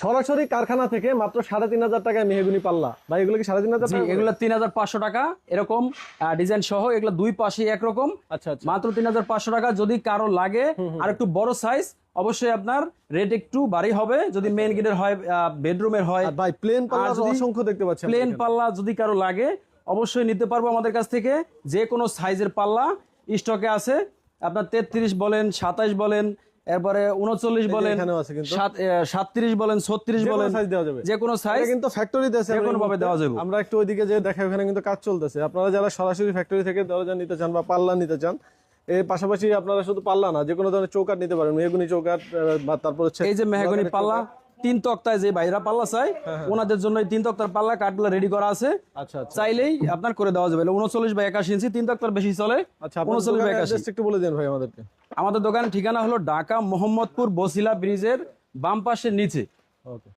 সরাসরি কারখানা থেকে মাত্র 3,500 টাকায় মেহগনি পাল্লা ভাই, এগুলো কি 3,500 জি, টাকা? এগুলো 3,500 টাকা এরকম ডিজাইন সহ, এগুলো দুই পাশে একরকম। আচ্ছা আচ্ছা, মাত্র 3,500 টাকা। যদি কারো লাগে আর একটু বড় সাইজ, অবশ্যই আপনার রেট একটু ভারী হবে। যদি মেইন গেটের হয়, বেডরুমের হয়, আর ভাই প্লেন পাল্লা আর যদি অসংখ্য দেখতে পাচ্ছি প্লেন পাল্লা যদি কারো লাগে অবশ্যই নিতে পারবো আমাদের কাছ থেকে। যে কোনো সাইজের পাল্লা স্টকে আছে। আপনার 33 বলেন, 27 বলেন, এরপরে 39 বলেন, এখানেও আছে কিন্তু 37 বলেন, 36 বলেন, সাইজ দেওয়া যাবে। যে কোনো সাইজ এটা কিন্তু ফ্যাক্টরিতে আছে, যে কোনো ভাবে দেওয়া যাবে। আমরা একটু ওইদিকে যে দেখাই, ওখানে কিন্তু কাজ চলতেছে। আপনারা যারা সরাসরি ফ্যাক্টরি থেকে দরজা নিতে চান বা পাল্লা নিতে চান, এর পাশাপাশি আপনারা শুধু পাল্লা না, যে কোনো ধরনের চৌকাঠ নিতে পারেন, মেহগনি চৌকাঠ বা তারপর হচ্ছে এই যে মেহগনি পাল্লা 3 তক্তায় যে বাইরা পাল্লা চাই ওনাদের জন্য 3 তক্তার পাল্লা কাঠগুলো রেডি করা আছে। আচ্ছা আচ্ছা চাইলেই আপনার করে দেওয়া যাবে। 39 বাই 81 ইঞ্চি, 3 তক্তার বেশি চলে। আচ্ছা, 39 বাই 81। একটু বলে দেন ভাই আমাদেরকে। আমাদের দোকানের ঠিকানা হলো ঢাকা মোহাম্মদপুর বসিলা ব্রিজের বাম পাশের নিচে। ওকে।